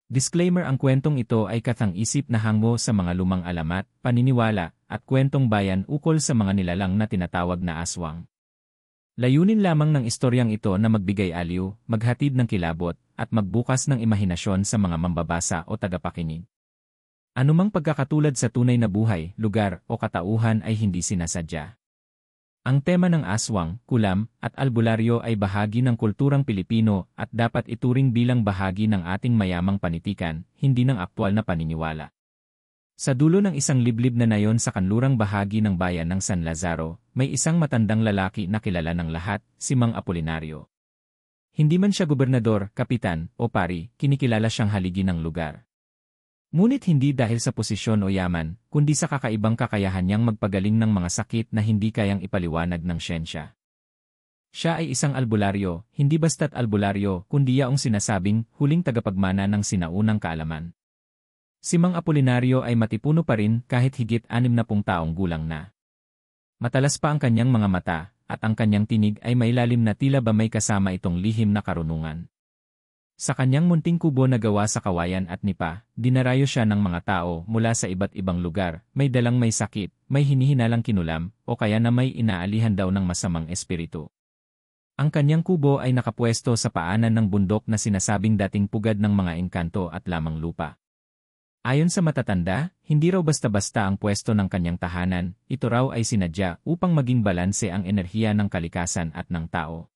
Disclaimer: ang kwentong ito ay kathang-isip na hango sa mga lumang alamat, paniniwala, at kwentong bayan ukol sa mga nilalang na tinatawag na aswang. Layunin lamang ng istoryang ito na magbigay aliw, maghatid ng kilabot, at magbukas ng imahinasyon sa mga mambabasa o tagapakinig. Anumang pagkakatulad sa tunay na buhay, lugar, o katauhan ay hindi sinasadya. Ang tema ng aswang, kulam, at albularyo ay bahagi ng kulturang Pilipino at dapat ituring bilang bahagi ng ating mayamang panitikan, hindi ng aktwal na paniniwala. Sa dulo ng isang liblib na nayon sa kanlurang bahagi ng bayan ng San Lazaro, may isang matandang lalaki na kilala ng lahat, si Mang Apolinario. Hindi man siya gobernador, kapitan, o pari, kinikilala siyang haligi ng lugar. Ngunit hindi dahil sa posisyon o yaman, kundi sa kakaibang kakayahan niyang magpagaling ng mga sakit na hindi kayang ipaliwanag ng siyensya. Siya ay isang albularyo, hindi basta't albularyo, kundi yaong sinasabing huling tagapagmana ng sinaunang kaalaman. Si Mang Apolinario ay matipuno pa rin kahit higit 60 taong gulang na. Matalas pa ang kanyang mga mata, at ang kanyang tinig ay mailalim na tila ba may kasama itong lihim na karunungan. Sa kanyang munting kubo na gawa sa kawayan at nipa, dinarayo siya ng mga tao mula sa iba't ibang lugar, may dalang may sakit, may hinihinalang kinulam, o kaya na may inaalihan daw ng masamang espiritu. Ang kanyang kubo ay nakapwesto sa paanan ng bundok na sinasabing dating pugad ng mga engkanto at lamang lupa. Ayon sa matatanda, hindi raw basta-basta ang pwesto ng kanyang tahanan, ito raw ay sinadya upang maging balanse ang enerhiya ng kalikasan at ng tao.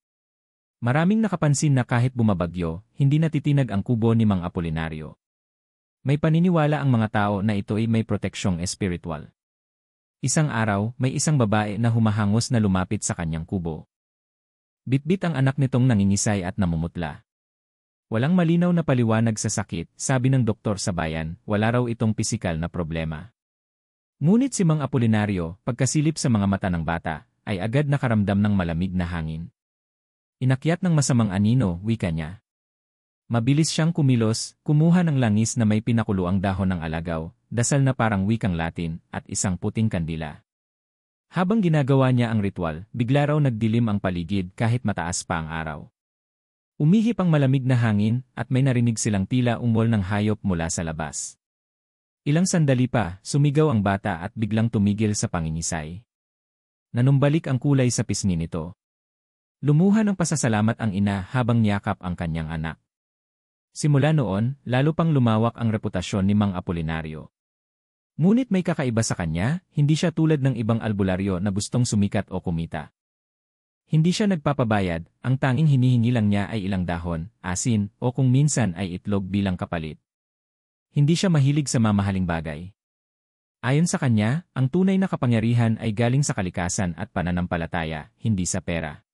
Maraming nakapansin na kahit bumabagyo, hindi natitinag ang kubo ni Mang Apolinario. May paniniwala ang mga tao na ito ay may proteksyong espiritual. Isang araw, may isang babae na humahangos na lumapit sa kanyang kubo. Bitbit ang anak nitong nangingisay at namumutla. Walang malinaw na paliwanag sa sakit, sabi ng doktor sa bayan, wala raw itong pisikal na problema. Ngunit si Mang Apolinario, pagkasilip sa mga mata ng bata, ay agad nakaramdam ng malamig na hangin. Inakyat ng masamang anino, wika niya. Mabilis siyang kumilos, kumuha ng langis na may pinakuluang dahon ng alagaw, dasal na parang wikang Latin, at isang puting kandila. Habang ginagawa niya ang ritual, bigla raw nagdilim ang paligid kahit mataas pa ang araw. Umihip ang malamig na hangin, at may narinig silang tila ungol ng hayop mula sa labas. Ilang sandali pa, sumigaw ang bata at biglang tumigil sa pangingisay. Nanumbalik ang kulay sa pisngi nito. Lumuha ng pasasalamat ang ina habang niyakap ang kanyang anak. Simula noon, lalo pang lumawak ang reputasyon ni Mang Apolinario. Ngunit may kakaiba sa kanya, hindi siya tulad ng ibang albularyo na gustong sumikat o kumita. Hindi siya nagpapabayad, ang tanging hinihingi lang niya ay ilang dahon, asin, o kung minsan ay itlog bilang kapalit. Hindi siya mahilig sa mamahaling bagay. Ayon sa kanya, ang tunay na kapangyarihan ay galing sa kalikasan at pananampalataya, hindi sa pera.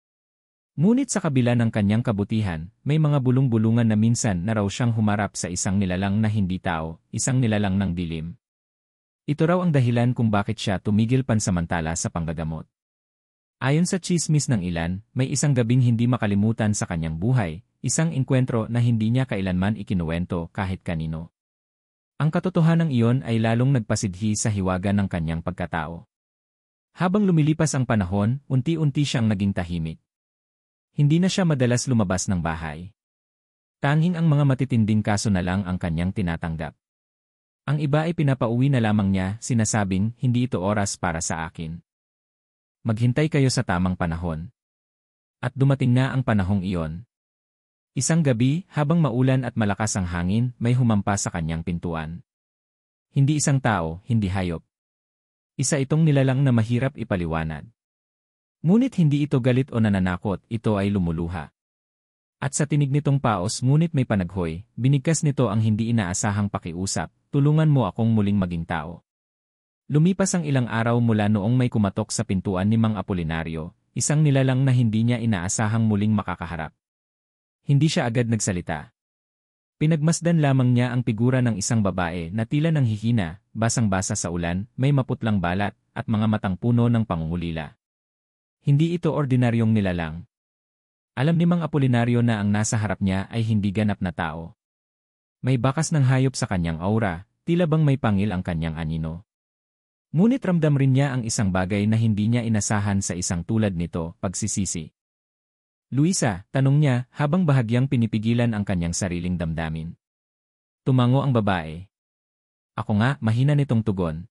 Ngunit sa kabila ng kanyang kabutihan, may mga bulong-bulungan na minsan na raw siyang humarap sa isang nilalang na hindi tao, isang nilalang ng dilim. Ito raw ang dahilan kung bakit siya tumigil pansamantala sa panggagamot. Ayon sa tsismis ng ilan, may isang gabing hindi makalimutan sa kanyang buhay, isang engkwentro na hindi niya kailanman ikinuwento kahit kanino. Ang katotohanan iyon ay lalong nagpasidhi sa hiwaga ng kanyang pagkatao. Habang lumilipas ang panahon, unti-unti siyang naging tahimik. Hindi na siya madalas lumabas ng bahay. Tanging ang mga matitinding kaso na lang ang kanyang tinatanggap. Ang iba ay pinapauwi na lamang niya, sinasabing, hindi ito oras para sa akin. Maghintay kayo sa tamang panahon. At dumating na ang panahong iyon. Isang gabi, habang maulan at malakas ang hangin, may humampa sa kanyang pintuan. Hindi isang tao, hindi hayop. Isa itong nilalang na mahirap ipaliwanag. Ngunit hindi ito galit o nananakot, ito ay lumuluha. At sa tinig nitong paos ngunit may panaghoy, binigkas nito ang hindi inaasahang pakiusap, tulungan mo akong muling maging tao. Lumipas ang ilang araw mula noong may kumatok sa pintuan ni Mang Apolinario, isang nilalang na hindi niya inaasahang muling makakaharap. Hindi siya agad nagsalita. Pinagmasdan lamang niya ang figura ng isang babae na tila nanghihina, basang-basa sa ulan, may maputlang balat, at mga matang puno ng pangungulila. Hindi ito ordinaryong nilalang. Alam ni Mang Apolinario na ang nasa harap niya ay hindi ganap na tao. May bakas ng hayop sa kanyang aura, tila bang may pangil ang kanyang anino. Ngunit ramdam rin niya ang isang bagay na hindi niya inasahan sa isang tulad nito, pagsisisi. Luisa, tanong niya habang bahagyang pinipigilan ang kanyang sariling damdamin. Tumango ang babae. Ako nga, mahina nitong tugon.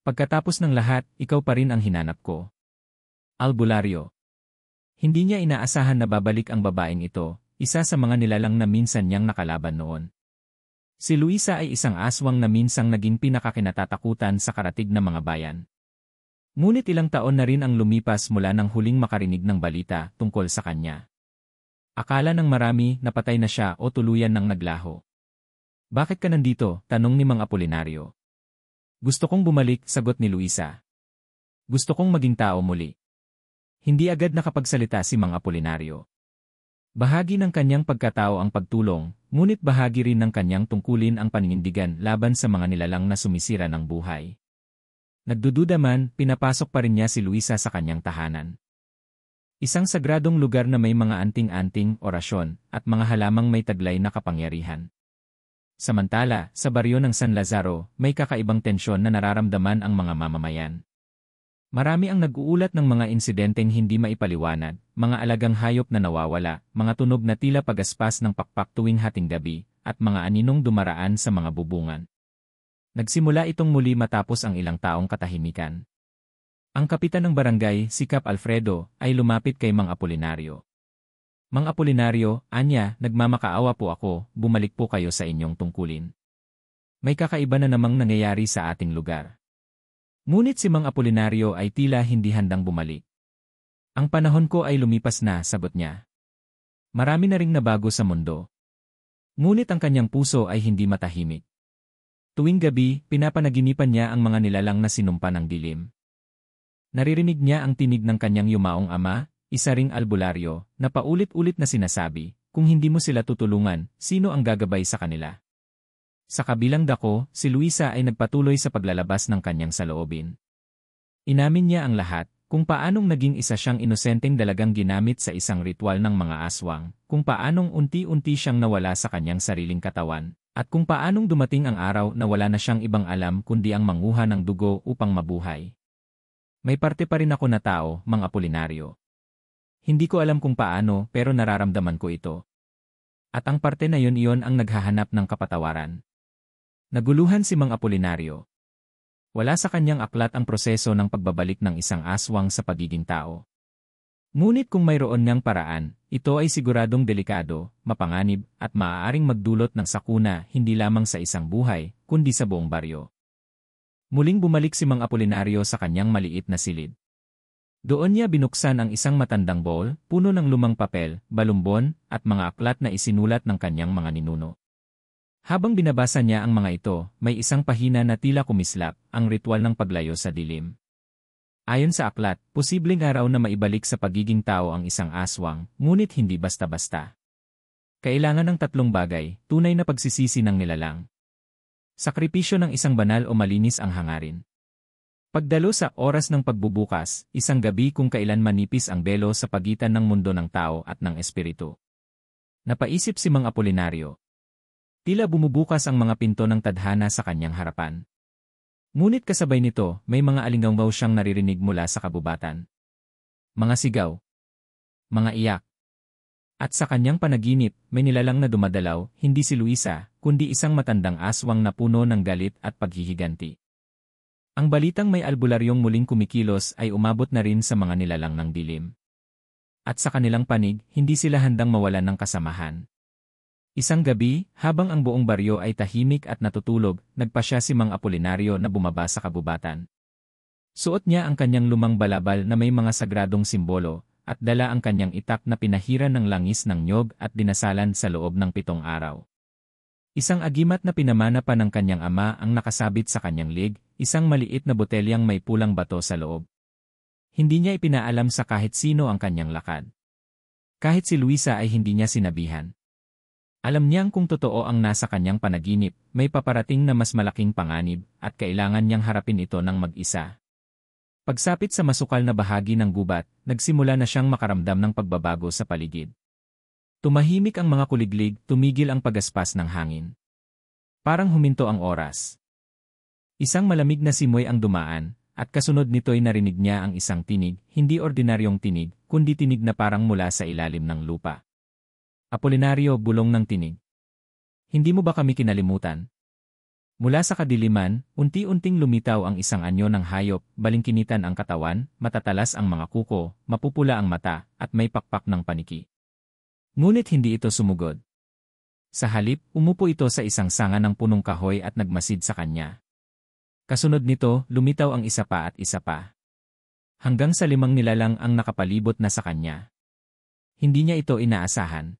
Pagkatapos ng lahat, ikaw pa rin ang hinanap ko. Albularyo. Hindi niya inaasahan na babalik ang babaeng ito, isa sa mga nilalang na minsan niyang nakalaban noon. Si Luisa ay isang aswang na minsang naging pinakakinatatakutan sa karatig ng mga bayan. Ngunit ilang taon na rin ang lumipas mula nang huling makarinig ng balita tungkol sa kanya. Akala ng marami napatay na siya o tuluyan ng naglaho. Bakit ka nandito? Tanong ni Mang Apolinario. Gusto kong bumalik, sagot ni Luisa. Gusto kong maging tao muli. Hindi agad nakapagsalita si Mang Apolinario. Bahagi ng kanyang pagkatao ang pagtulong, ngunit bahagi rin ng kanyang tungkulin ang paninindigan laban sa mga nilalang na sumisira ng buhay. Nagdududa man, pinapasok pa rin niya si Luisa sa kanyang tahanan. Isang sagradong lugar na may mga anting-anting, orasyon, at mga halamang may taglay na kapangyarihan. Samantala, sa baryo ng San Lazaro, may kakaibang tensyon na nararamdaman ang mga mamamayan. Marami ang nag-uulat ng mga insidenteng hindi maipaliwanag, mga alagang hayop na nawawala, mga tunog na tila pagaspas ng pakpak tuwing hating gabi, at mga aninong dumaraan sa mga bubungan. Nagsimula itong muli matapos ang ilang taong katahimikan. Ang kapitan ng barangay, si Cap Alfredo, ay lumapit kay Mang Apolinario. Mang Apolinario, anya, nagmamakaawa po ako, bumalik po kayo sa inyong tungkulin. May kakaiba na namang nangyayari sa ating lugar. Ngunit si Mang Apolinario ay tila hindi handang bumalik. Ang panahon ko ay lumipas na, sagot niya. Marami na ring nabago sa mundo. Ngunit ang kanyang puso ay hindi matahimik. Tuwing gabi, pinapanaginipan niya ang mga nilalang na sinumpa ng dilim. Naririnig niya ang tinig ng kanyang yumaong ama, isa ring albularyo, na paulit-ulit na sinasabi, kung hindi mo sila tutulungan, sino ang gagabay sa kanila? Sa kabilang dako, si Luisa ay nagpatuloy sa paglalabas ng kanyang saloobin. Inamin niya ang lahat, kung paanong naging isa siyang inosenteng dalagang ginamit sa isang ritual ng mga aswang, kung paanong unti-unti siyang nawala sa kanyang sariling katawan, at kung paanong dumating ang araw na wala na siyang ibang alam kundi ang manguha ng dugo upang mabuhay. May parte pa rin ako na tao, Mang Apolinario. Hindi ko alam kung paano pero nararamdaman ko ito. At ang parte na iyon ang naghahanap ng kapatawaran. Naguluhan si Mang Apolinario. Wala sa kanyang aklat ang proseso ng pagbabalik ng isang aswang sa pagiging tao. Ngunit kung mayroon niyang paraan, ito ay siguradong delikado, mapanganib, at maaaring magdulot ng sakuna hindi lamang sa isang buhay, kundi sa buong baryo. Muling bumalik si Mang Apolinario sa kanyang maliit na silid. Doon niya binuksan ang isang matandang bowl, puno ng lumang papel, balumbon, at mga aklat na isinulat ng kanyang mga ninuno. Habang binabasa niya ang mga ito, may isang pahina na tila kumislap, ang ritual ng paglayo sa dilim. Ayon sa aklat, posibleng araw na maibalik sa pagiging tao ang isang aswang, ngunit hindi basta-basta. Kailangan ng tatlong bagay, tunay na pagsisisi ng nilalang. Sakripisyo ng isang banal o malinis ang hangarin. Pagdalo sa oras ng pagbubukas, isang gabi kung kailan manipis ang belo sa pagitan ng mundo ng tao at ng espiritu. Napaisip si Mang Apolinario. Tila bumubukas ang mga pinto ng tadhana sa kanyang harapan. Ngunit kasabay nito, may mga alinggaw siyang naririnig mula sa kabubatan. Mga sigaw. Mga iyak. At sa kanyang panaginip, may nilalang na dumadalaw, hindi si Luisa, kundi isang matandang aswang na puno ng galit at paghihiganti. Ang balitang may albularyong muling kumikilos ay umabot na rin sa mga nilalang ng dilim. At sa kanilang panig, hindi sila handang mawalan ng kasamahan. Isang gabi, habang ang buong baryo ay tahimik at natutulog, nagpasya si Mang Apolinario na bumaba sa kabubatan. Suot niya ang kanyang lumang balabal na may mga sagradong simbolo, at dala ang kanyang itak na pinahiran ng langis ng nyog at dinasalan sa loob ng 7 araw. Isang agimat na pinamana pa ng kanyang ama ang nakasabit sa kanyang lig, isang maliit na botelyang may pulang bato sa loob. Hindi niya ipinaalam sa kahit sino ang kanyang lakad. Kahit si Luisa ay hindi niya sinabihan. Alam niyang kung totoo ang nasa kanyang panaginip, may paparating na mas malaking panganib at kailangan niyang harapin ito ng mag-isa. Pagsapit sa masukal na bahagi ng gubat, nagsimula na siyang makaramdam ng pagbabago sa paligid. Tumahimik ang mga kuliglig, tumigil ang pagaspas ng hangin. Parang huminto ang oras. Isang malamig na simoy ang dumaan, at kasunod nito'y narinig niya ang isang tinig, hindi ordinaryong tinig, kundi tinig na parang mula sa ilalim ng lupa. Apolinario, bulong ng tinig. Hindi mo ba kami kinalimutan? Mula sa kadiliman, unti-unting lumitaw ang isang anyo ng hayop, balingkinitan ang katawan, matatalas ang mga kuko, mapupula ang mata, at may pakpak ng paniki. Ngunit hindi ito sumugod. Sa halip, umupo ito sa isang sanga ng punong kahoy at nagmasid sa kanya. Kasunod nito, lumitaw ang isa pa at isa pa. Hanggang sa 5 nilalang ang nakapalibot na sa kanya. Hindi niya ito inaasahan.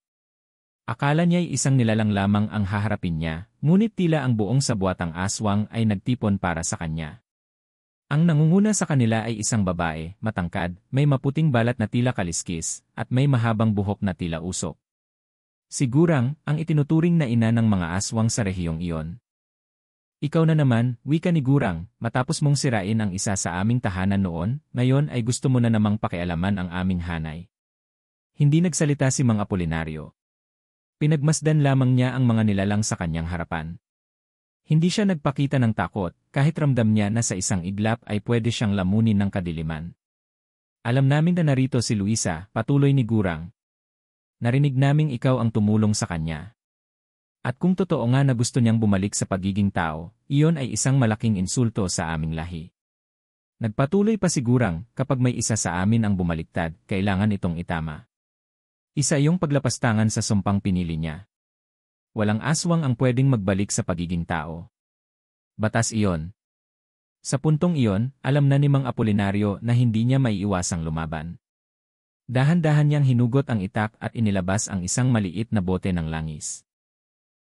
Akala niya'y isang nilalang lamang ang haharapin niya, ngunit tila ang buong sabuatang aswang ay nagtipon para sa kanya. Ang nangunguna sa kanila ay isang babae, matangkad, may maputing balat na tila kaliskis, at may mahabang buhok na tila usok. Sigurang, ang itinuturing na ina ng mga aswang sa rehiyong iyon. Ikaw na naman, wika ni Gurang, matapos mong sirain ang isa sa aming tahanan noon, ngayon ay gusto mo na namang pakialaman ang aming hanay. Hindi nagsalita si Mang Apolinario. Pinagmasdan lamang niya ang mga nilalang sa kanyang harapan. Hindi siya nagpakita ng takot, kahit ramdam niya na sa isang iglap ay pwede siyang lamunin ng kadiliman. Alam namin na narito si Luisa, patuloy ni Gurang. Narinig naming ikaw ang tumulong sa kanya. At kung totoo nga na gusto niyang bumalik sa pagiging tao, iyon ay isang malaking insulto sa aming lahi. Nagpatuloy pa si Gurang, kapag may isa sa amin ang bumaliktad, kailangan itong itama. Isa iyong paglapastangan sa sumpang pinili niya. Walang aswang ang pwedeng magbalik sa pagiging tao. Batas iyon. Sa puntong iyon, alam na ni Mang Apolinario na hindi niya maiiwasang lumaban. Dahan-dahan niyang hinugot ang itak at inilabas ang isang maliit na bote ng langis.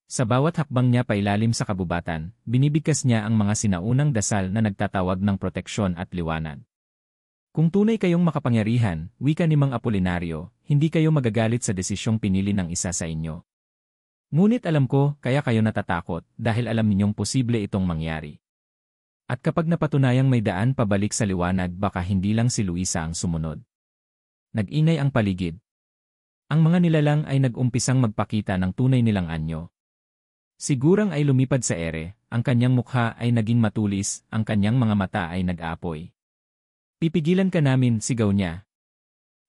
Sa bawat hakbang niya pailalim sa kabubatan, binibigkas niya ang mga sinaunang dasal na nagtatawag ng proteksyon at liwanag. Kung tunay kayong makapangyarihan, wika ni Mang Apolinario, hindi kayo magagalit sa desisyong pinili ng isa sa inyo. Ngunit alam ko, kaya kayo natatakot, dahil alam ninyong posible itong mangyari. At kapag napatunayang may daan pabalik sa liwanag, baka hindi lang si Luisa ang sumunod. Nag-ingay ang paligid. Ang mga nilalang ay nag-umpisang magpakita ng tunay nilang anyo. Sigurang ay lumipad sa ere, ang kanyang mukha ay naging matulis, ang kanyang mga mata ay nag-aapoy. Pipigilan ka namin, sigaw niya.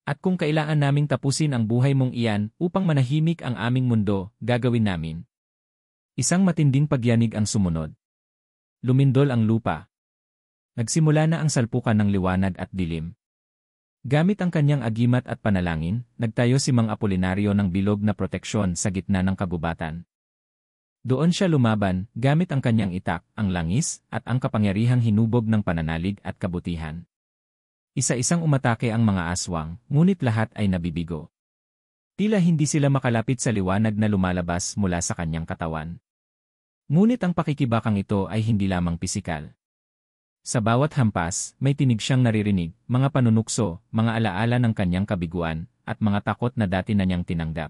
At kung kailangan naming tapusin ang buhay mong iyan upang manahimik ang aming mundo, gagawin namin. Isang matinding pagyanig ang sumunod. Lumindol ang lupa. Nagsimula na ang salpukan ng liwanag at dilim. Gamit ang kanyang agimat at panalangin, nagtayo si Mang Apolinario ng bilog na proteksyon sa gitna ng kagubatan. Doon siya lumaban, gamit ang kanyang itak, ang langis, at ang kapangyarihang hinubog ng pananalig at kabutihan. Isa-isang umatake ang mga aswang, ngunit lahat ay nabibigo. Tila hindi sila makalapit sa liwanag na lumalabas mula sa kanyang katawan. Ngunit ang pakikibakang ito ay hindi lamang pisikal. Sa bawat hampas, may tinig siyang naririnig, mga panunukso, mga alaala ng kanyang kabiguan, at mga takot na dati na niyang tinanggap.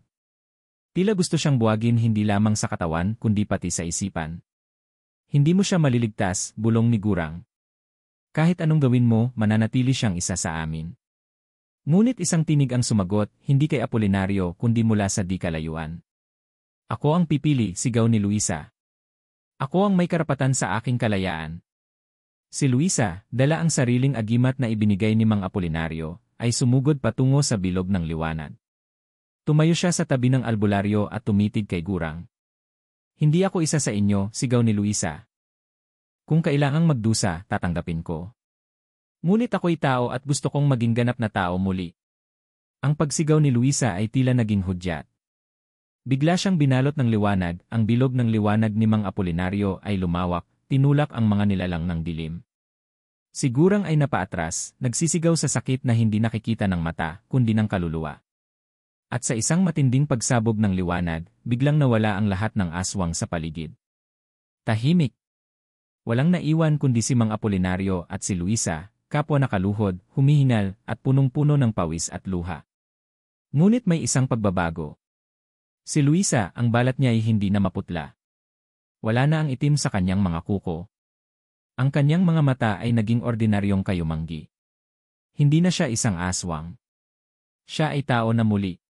Tila gusto siyang buwagin hindi lamang sa katawan kundi pati sa isipan. Hindi mo siya maliligtas, bulong ni Gurang. Kahit anong gawin mo, mananatili siyang isa sa amin. Ngunit isang tinig ang sumagot, hindi kay Apolinario kundi mula sa di kalayuan. Ako ang pipili, sigaw ni Luisa. Ako ang may karapatan sa aking kalayaan. Si Luisa, dala ang sariling agimat na ibinigay ni Mang Apolinario, ay sumugod patungo sa bilog ng liwanag. Tumayo siya sa tabi ng albularyo at tumitig kay Gurang. Hindi ako isa sa inyo, sigaw ni Luisa. Kung kailangang magdusa, tatanggapin ko. Ngunit ako'y tao at gusto kong maging ganap na tao muli. Ang pagsigaw ni Luisa ay tila naging hudyat. Bigla siyang binalot ng liwanag, ang bilog ng liwanag ni Mang Apolinario ay lumawak, tinulak ang mga nilalang ng dilim. Sigurang ay napaatras, nagsisigaw sa sakit na hindi nakikita ng mata, kundi ng kaluluwa. At sa isang matinding pagsabog ng liwanag, biglang nawala ang lahat ng aswang sa paligid. Tahimik. Walang naiwan kundi si Mang Apolinario at si Luisa, kapwa nakaluhod, humihingal, at punong-puno ng pawis at luha. Ngunit may isang pagbabago. Si Luisa, ang balat niya ay hindi na maputla. Wala na ang itim sa kanyang mga kuko. Ang kanyang mga mata ay naging ordinaryong kayumanggi. Hindi na siya isang aswang. Siya ay tao na muli.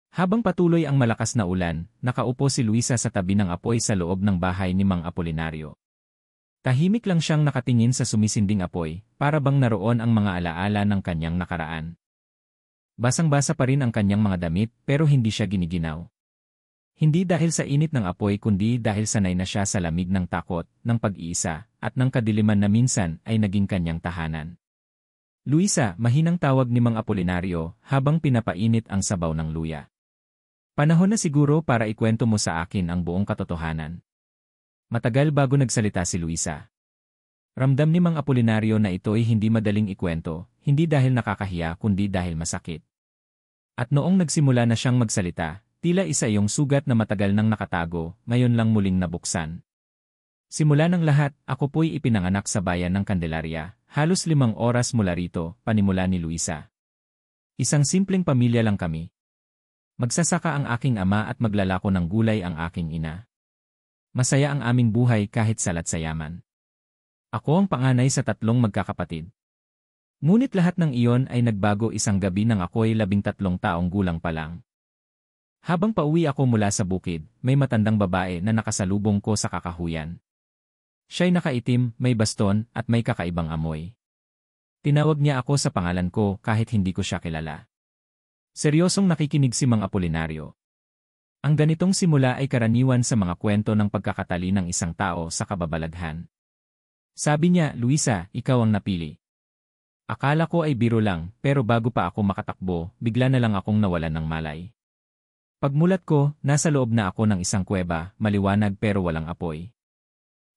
Habang patuloy ang malakas na ulan, nakaupo si Luisa sa tabi ng apoy sa loob ng bahay ni Mang Apolinario. Tahimik lang siyang nakatingin sa sumisinding apoy, para bang naroon ang mga alaala ng kanyang nakaraan. Basang-basa pa rin ang kanyang mga damit, pero hindi siya giniginaw. Hindi dahil sa init ng apoy kundi dahil sanay na siya sa lamig ng takot, ng pag-iisa, at ng kadiliman na minsan ay naging kanyang tahanan. Luisa, mahinang tawag ni Mang Apolinario habang pinapainit ang sabaw ng luya. Panahon na siguro para ikwento mo sa akin ang buong katotohanan. Matagal bago nagsalita si Luisa. Ramdam ni Mang Apolinario na ito ay hindi madaling ikwento, hindi dahil nakakahiya kundi dahil masakit. At noong nagsimula na siyang magsalita, tila isa iyong sugat na matagal nang nakatago, ngayon lang muling nabuksan. Simula ng lahat, ako po'y ipinanganak sa bayan ng Candelaria, halos 5 oras mula rito, panimula ni Luisa. Isang simpleng pamilya lang kami. Magsasaka ang aking ama at maglalako ng gulay ang aking ina. Masaya ang aming buhay kahit salat sa yaman. Ako ang panganay sa 3 magkakapatid. Ngunit lahat ng iyon ay nagbago isang gabi nang ako'y 13 taong gulang pa lang. Habang pauwi ako mula sa bukid, may matandang babae na nakasalubong ko sa kakahuyan. Siya'y nakaitim, may baston, at may kakaibang amoy. Tinawag niya ako sa pangalan ko kahit hindi ko siya kilala. Seryosong nakikinig si Mang Apolinario. Ang ganitong simula ay karaniwan sa mga kwento ng pagkakatali ng isang tao sa kababalaghan. Sabi niya, Luisa, ikaw ang napili. Akala ko ay biro lang, pero bago pa ako makatakbo, bigla na lang akong nawalan ng malay. Pagmulat ko, nasa loob na ako ng isang kuweba, maliwanag pero walang apoy.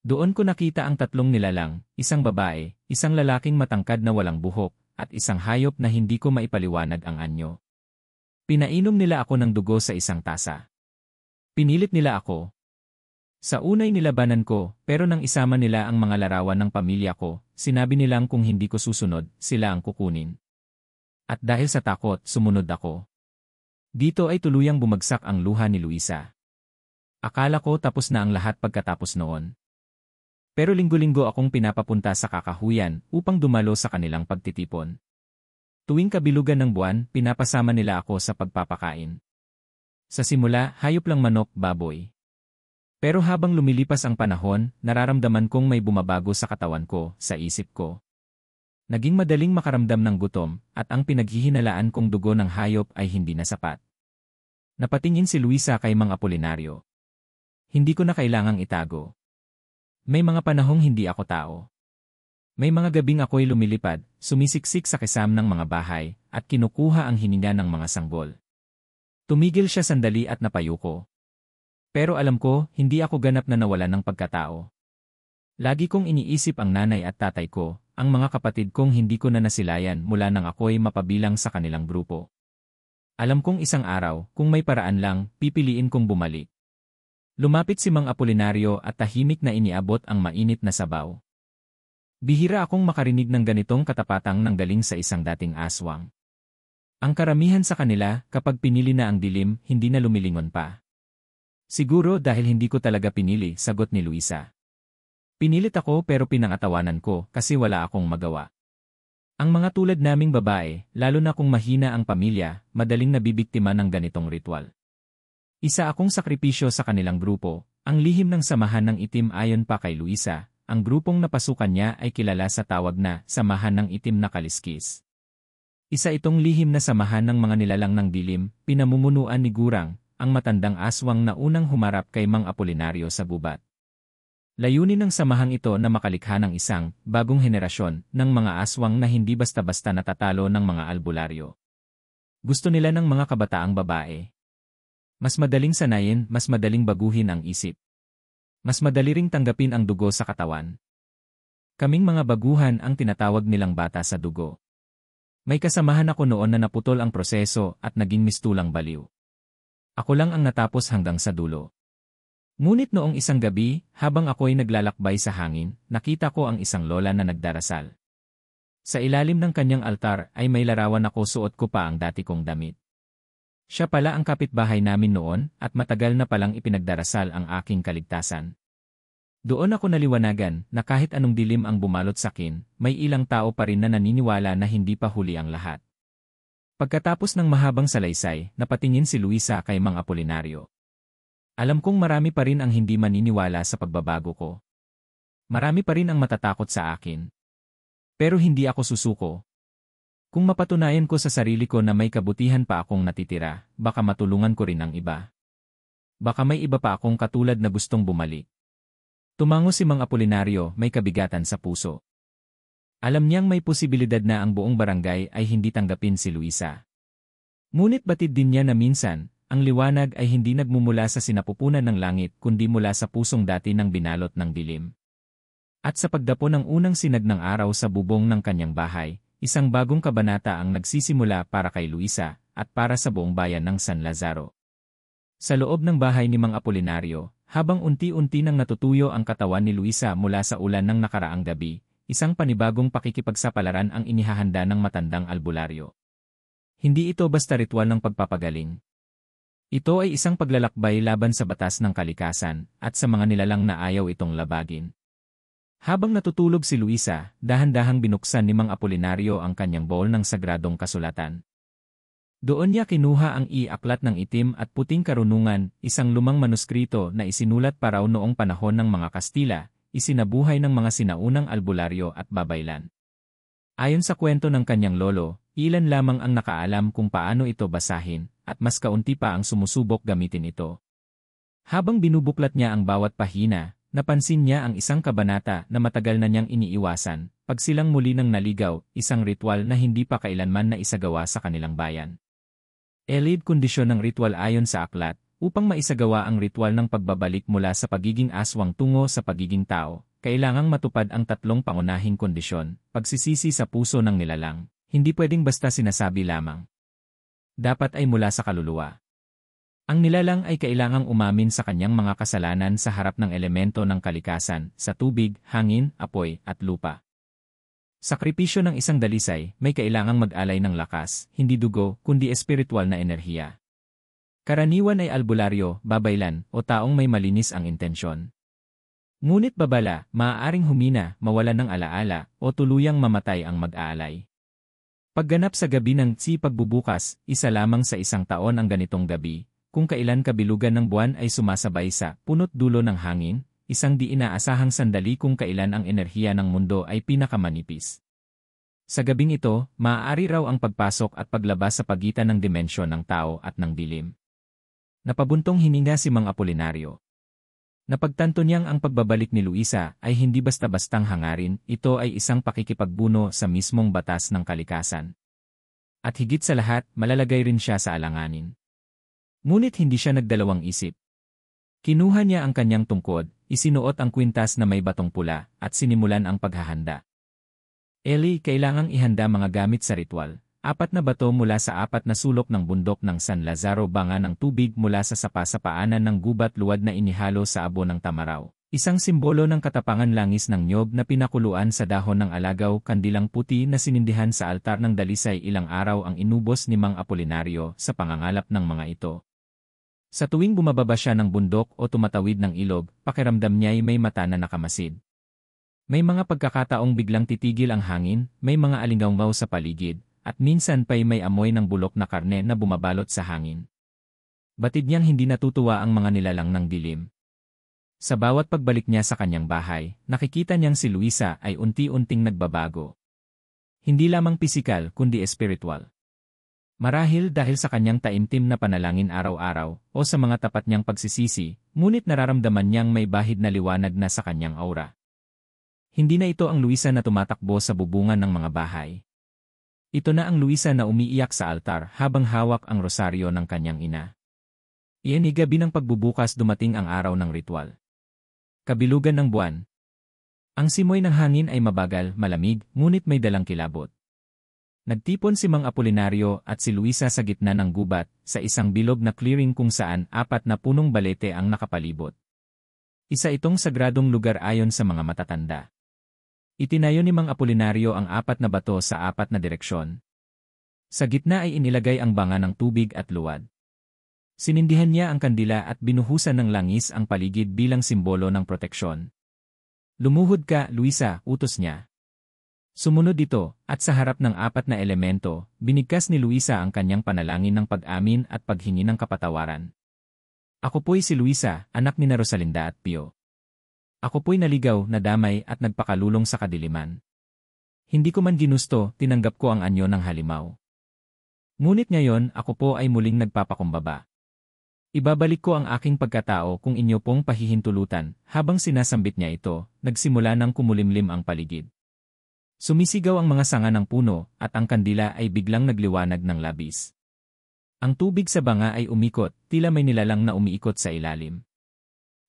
Doon ko nakita ang 3 nilalang, isang babae, isang lalaking matangkad na walang buhok, at isang hayop na hindi ko maipaliwanag ang anyo. Pinainom nila ako ng dugo sa isang tasa. Pinilit nila ako. Sa unay nilabanan ko, pero nang isama nila ang mga larawan ng pamilya ko, sinabi nilang kung hindi ko susunod, sila ang kukunin. At dahil sa takot, sumunod ako. Dito ay tuluyang bumagsak ang luha ni Luisa. Akala ko tapos na ang lahat pagkatapos noon. Pero linggo-linggo akong pinapapunta sa kakahuyan upang dumalo sa kanilang pagtitipon. Tuwing kabilugan ng buwan, pinapasama nila ako sa pagpapakain. Sa simula, hayop lang manok, baboy. Pero habang lumilipas ang panahon, nararamdaman kong may bumabago sa katawan ko, sa isip ko. Naging madaling makaramdam ng gutom, at ang pinaghihinalaan kong dugo ng hayop ay hindi na sapat. Napatingin si Luisa kay Mang Apolinario. Hindi ko na kailangang itago. May mga panahong hindi ako tao. May mga gabing ako'y lumilipad, sumisiksik sa kisam ng mga bahay, at kinukuha ang hininga ng mga sanggol. Tumigil siya sandali at napayuko. Pero alam ko, hindi ako ganap na nawalan ng pagkatao. Lagi kong iniisip ang nanay at tatay ko, ang mga kapatid kong hindi ko na nasilayan mula nang ako'y mapabilang sa kanilang grupo. Alam kong isang araw, kung may paraan lang, pipiliin kong bumalik. Lumapit si Mang Apolinario at tahimik na iniabot ang mainit na sabaw. Bihira akong makarinig ng ganitong katapatang nanggaling sa isang dating aswang. Ang karamihan sa kanila, kapag pinili na ang dilim, hindi na lumilingon pa. Siguro dahil hindi ko talaga pinili, sagot ni Luisa. Pinilit ako pero pinangatawanan ko kasi wala akong magawa. Ang mga tulad naming babae, lalo na kung mahina ang pamilya, madaling nabibiktima ng ganitong ritual. Isa akong sakripisyo sa kanilang grupo, ang lihim ng samahan ng itim ayon pa kay Luisa, ang grupong napasukan niya ay kilala sa tawag na Samahan ng Itim na Kaliskis. Isa itong lihim na samahan ng mga nilalang ng dilim, pinamumunuan ni Gurang, ang matandang aswang na unang humarap kay Mang Apolinario sa gubat. Layunin ng samahang ito na makalikha ng isang bagong henerasyon ng mga aswang na hindi basta-basta natatalo ng mga albularyo. Gusto nila ng mga kabataang babae. Mas madaling sanayin, mas madaling baguhin ang isip. Mas madali ring tanggapin ang dugo sa katawan. Kaming mga baguhan ang tinatawag nilang bata sa dugo. May kasamahan ako noon na naputol ang proseso at naging mistulang baliw. Ako lang ang natapos hanggang sa dulo. Ngunit noong isang gabi, habang ako'y naglalakbay sa hangin, nakita ko ang isang lola na nagdarasal. Sa ilalim ng kanyang altar ay may larawan ako, suot ko pa ang dati kong damit. Siya pala ang kapitbahay namin noon at matagal na palang ipinagdarasal ang aking kaligtasan. Doon ako naliwanagan na kahit anong dilim ang bumalot sa akin, may ilang tao pa rin na naniniwala na hindi pa huli ang lahat. Pagkatapos ng mahabang salaysay, napatingin si Luisa kay Mang Apolinario. Alam kong marami pa rin ang hindi maniniwala sa pagbabago ko. Marami pa rin ang matatakot sa akin. Pero hindi ako susuko. Kung mapatunayan ko sa sarili ko na may kabutihan pa akong natitira, baka matulungan ko rin ang iba. Baka may iba pa akong katulad na gustong bumalik. Tumango si Mang Apolinario, may kabigatan sa puso. Alam niyang may posibilidad na ang buong barangay ay hindi tanggapin si Luisa. Ngunit batid din niya na minsan, ang liwanag ay hindi nagmumula sa sinapupunan ng langit kundi mula sa pusong dati ng binalot ng dilim. At sa pagdapo ng unang sinag ng araw sa bubong ng kanyang bahay, isang bagong kabanata ang nagsisimula para kay Luisa at para sa buong bayan ng San Lazaro. Sa loob ng bahay ni Mang Apolinario, habang unti-unti nang natutuyo ang katawan ni Luisa mula sa ulan ng nakaraang gabi, isang panibagong pakikipagsapalaran ang inihahanda ng matandang albularyo. Hindi ito basta ritual ng pagpapagaling. Ito ay isang paglalakbay laban sa batas ng kalikasan at sa mga nilalang na ayaw itong labagin. Habang natutulog si Luisa, dahan-dahang binuksan ni Mang Apolinario ang kanyang bowl ng sagradong kasulatan. Doon niya kinuha ang aklat ng itim at puting karunungan, isang lumang manuskrito na isinulat pa raw noong panahon ng mga Kastila, isinabuhay ng mga sinaunang albularyo at babaylan. Ayon sa kwento ng kanyang lolo, ilan lamang ang nakaalam kung paano ito basahin, at mas kaunti pa ang sumusubok gamitin ito. Habang binubuklat niya ang bawat pahina, napansin niya ang isang kabanata na matagal na niyang iniiwasan, pagsilang muli ng naligaw, isang ritual na hindi pa kailanman na isagawa sa kanilang bayan. Elid kondisyon ng ritual ayon sa aklat, upang maisagawa ang ritual ng pagbabalik mula sa pagiging aswang tungo sa pagiging tao, kailangang matupad ang tatlong pangunahing kondisyon, pagsisisi sa puso ng nilalang, hindi pwedeng basta sinasabi lamang. Dapat ay mula sa kaluluwa. Ang nilalang ay kailangang umamin sa kanyang mga kasalanan sa harap ng elemento ng kalikasan, sa tubig, hangin, apoy, at lupa. Sakripisyo ng isang dalisay, may kailangang mag-alay ng lakas, hindi dugo, kundi espiritual na enerhiya. Karaniwan ay albularyo, babaylan, o taong may malinis ang intensyon. Ngunit babala, maaaring humina, mawalan ng alaala, o tuluyang mamatay ang mag-aalay. Pagganap sa gabi ng pagbubukas, isa lamang sa isang taon ang ganitong gabi, kung kailan kabilugan ng buwan ay sumasabay sa punot dulo ng hangin, isang di inaasahang sandali kung kailan ang enerhiya ng mundo ay pinakamanipis. Sa gabing ito, maaari raw ang pagpasok at paglabas sa pagitan ng dimensyon ng tao at ng dilim. Napabuntong hininga si Mang Apolinario. Napagtanto niyang ang pagbabalik ni Luisa ay hindi basta-bastang hangarin, ito ay isang pakikipagbuno sa mismong batas ng kalikasan. At higit sa lahat, malalagay rin siya sa alanganin. Ngunit hindi siya nagdalawang isip. Kinuha niya ang kanyang tungkod, isinuot ang kwintas na may batong pula, at sinimulan ang paghahanda. Eli, kailangang ihanda mga gamit sa ritual. 4 na bato mula sa 4 na sulok ng bundok ng San Lazaro, banga ng tubig mula sa sapa-sapaanan ng gubat luwad na inihalo sa abo ng tamaraw. Isang simbolo ng katapangan, langis ng niyog na pinakuluan sa dahon ng alagaw, kandilang puti na sinindihan sa altar ng dalisay. Ilang araw ang inubos ni Mang Apolinario sa pangangalap ng mga ito. Sa tuwing bumababa siya ng bundok o tumatawid ng ilog, pakiramdam niya'y may mata na nakamasid. May mga pagkakataong biglang titigil ang hangin, may mga alingawngaw sa paligid, at minsan pa'y may amoy ng bulok na karne na bumabalot sa hangin. Batid niyang hindi natutuwa ang mga nilalang ng dilim. Sa bawat pagbalik niya sa kanyang bahay, nakikita niyang si Luisa ay unti-unting nagbabago. Hindi lamang pisikal kundi espiritual. Marahil dahil sa kanyang taimtim na panalangin araw-araw o sa mga tapat niyang pagsisisi, ngunit nararamdaman niyang may bahid na liwanag na sa kanyang aura. Hindi na ito ang Luisa na tumatakbo sa bubungan ng mga bahay. Ito na ang Luisa na umiiyak sa altar habang hawak ang rosaryo ng kanyang ina. Iyan ay gabi ng pagbubukas, dumating ang araw ng ritual. Kabilugan ng buwan. Ang simoy ng hangin ay mabagal, malamig, ngunit may dalang kilabot. Nagtipon si Mang Apolinario at si Luisa sa gitna ng gubat, sa isang bilog na clearing kung saan 4 na punong balete ang nakapalibot. Isa itong sagradong lugar ayon sa mga matatanda. Itinayo ni Mang Apolinario ang 4 na bato sa 4 na direksyon. Sa gitna ay inilagay ang banga ng tubig at luwad. Sinindihan niya ang kandila at binuhusan ng langis ang paligid bilang simbolo ng proteksyon. Lumuhod ka, Luisa, utos niya. Sumunod ito, at sa harap ng 4 na elemento, binigkas ni Luisa ang kanyang panalangin ng pag-amin at paghingi ng kapatawaran. Ako po'y si Luisa, anak ni Rosalinda at Pio. Ako po'y naligaw, nadamay at nagpakalulong sa kadiliman. Hindi ko man ginusto, tinanggap ko ang anyo ng halimaw. Ngunit ngayon, ako po ay muling nagpapakumbaba. Ibabalik ko ang aking pagkatao kung inyo pong pahihintulutan. Habang sinasambit niya ito, nagsimula ng kumulimlim ang paligid. Sumisigaw ang mga sanga ng puno at ang kandila ay biglang nagliwanag ng labis. Ang tubig sa banga ay umikot, tila may nilalang na umiikot sa ilalim.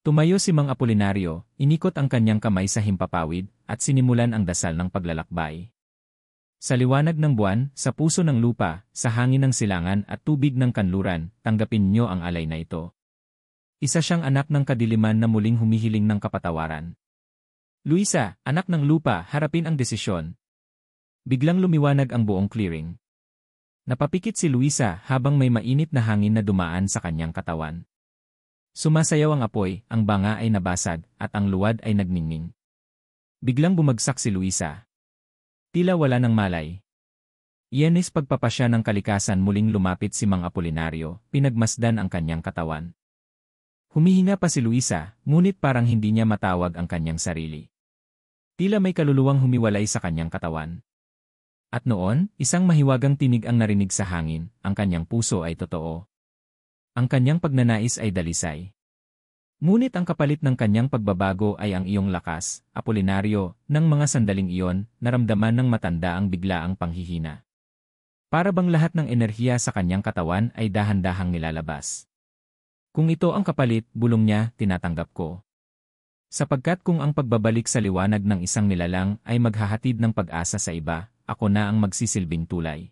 Tumayo si Mang Apolinario, inikot ang kanyang kamay sa himpapawid at sinimulan ang dasal ng paglalakbay. Sa liwanag ng buwan, sa puso ng lupa, sa hangin ng silangan at tubig ng kanluran, tanggapin niyo ang alay na ito. Isa siyang anak ng kadiliman na muling humihiling ng kapatawaran. Luisa, anak ng lupa, harapin ang desisyon. Biglang lumiwanag ang buong clearing. Napapikit si Luisa habang may mainit na hangin na dumaan sa kanyang katawan. Sumasayaw ang apoy, ang banga ay nabasag, at ang luwad ay nagningning. Biglang bumagsak si Luisa. Tila wala ng malay. Iyanis pagpapasya ng kalikasan muling lumapit si Mang Apolinario, pinagmasdan ang kanyang katawan. Humihinga pa si Luisa, ngunit parang hindi niya matawag ang kanyang sarili. Tila may kaluluwang humiwalay sa kanyang katawan. At noon, isang mahiwagang tinig ang narinig sa hangin, ang kanyang puso ay totoo. Ang kanyang pagnanais ay dalisay. Ngunit ang kapalit ng kanyang pagbabago ay ang iyong lakas, Apolinario, ng mga sandaling iyon, naramdaman ng matanda ang biglaang panghihina. Para bang lahat ng enerhiya sa kanyang katawan ay dahan-dahang nilalabas. Kung ito ang kapalit, bulong niya, tinatanggap ko. Sapagkat kung ang pagbabalik sa liwanag ng isang nilalang ay maghahatid ng pag-asa sa iba, ako na ang magsisilbing tulay.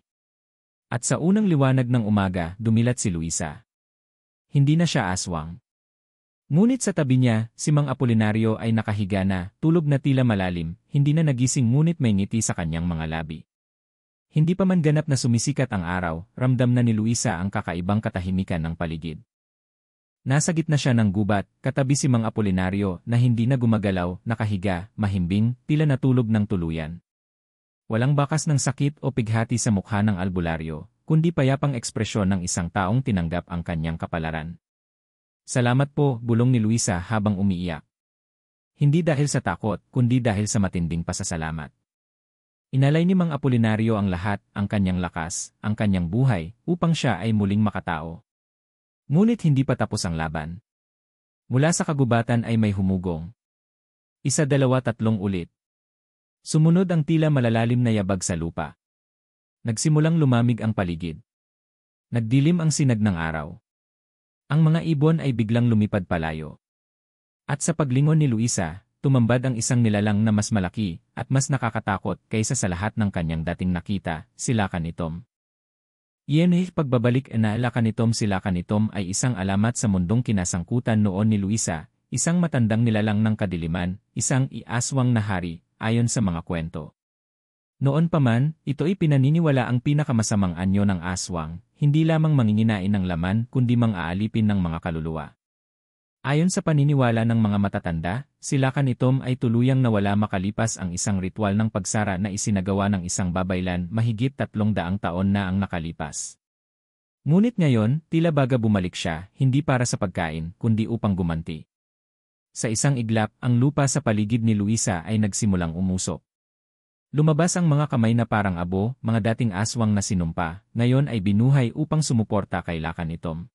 At sa unang liwanag ng umaga, dumilat si Luisa. Hindi na siya aswang. Ngunit sa tabi niya, si Mang Apolinario ay nakahiga na, tulog na tila malalim, hindi na nagising ngunit may ngiti sa kanyang mga labi. Hindi pa man ganap na sumisikat ang araw, ramdam na ni Luisa ang kakaibang katahimikan ng paligid. Nasa gitna siya ng gubat, katabi si Mang Apolinario na hindi na gumagalaw, nakahiga, mahimbing, tila natulog ng tuluyan. Walang bakas ng sakit o pighati sa mukha ng albularyo, kundi payapang ekspresyon ng isang taong tinanggap ang kanyang kapalaran. Salamat po, bulong ni Luisa habang umiiyak. Hindi dahil sa takot, kundi dahil sa matinding pasasalamat. Inalay ni Mang Apolinario ang lahat, ang kanyang lakas, ang kanyang buhay, upang siya ay muling makatao. Ngunit hindi pa tapos ang laban. Mula sa kagubatan ay may humugong. 1, 2, 3 ulit. Sumunod ang tila malalalim na yabag sa lupa. Nagsimulang lumamig ang paligid. Nagdilim ang sinag ng araw. Ang mga ibon ay biglang lumipad palayo. At sa paglingon ni Luisa, tumambad ang isang nilalang na mas malaki at mas nakakatakot kaysa sa lahat ng kanyang dating nakita, si Lakanitom. Iyan pagbabalik na Lakanitom si Lakanitom ay isang alamat sa mundong kinasangkutan noon ni Luisa, isang matandang nilalang ng kadiliman, isang iaswang na hari, ayon sa mga kwento. Noon pa man, ito'y pinaniniwala ang pinakamasamang anyo ng aswang, hindi lamang manginginain ng laman kundi mang-aalipin ng mga kaluluwa. Ayon sa paniniwala ng mga matatanda, si Lakanitom ay tuluyang nawala makalipas ang isang ritual ng pagsara na isinagawa ng isang babaylan mahigit 300 taon na ang nakalipas. Ngunit ngayon, tila baga bumalik siya, hindi para sa pagkain, kundi upang gumanti. Sa isang iglap, ang lupa sa paligid ni Luisa ay nagsimulang umusok. Lumabas ang mga kamay na parang abo, mga dating aswang na sinumpa, ngayon ay binuhay upang sumuporta kay Lakanitom.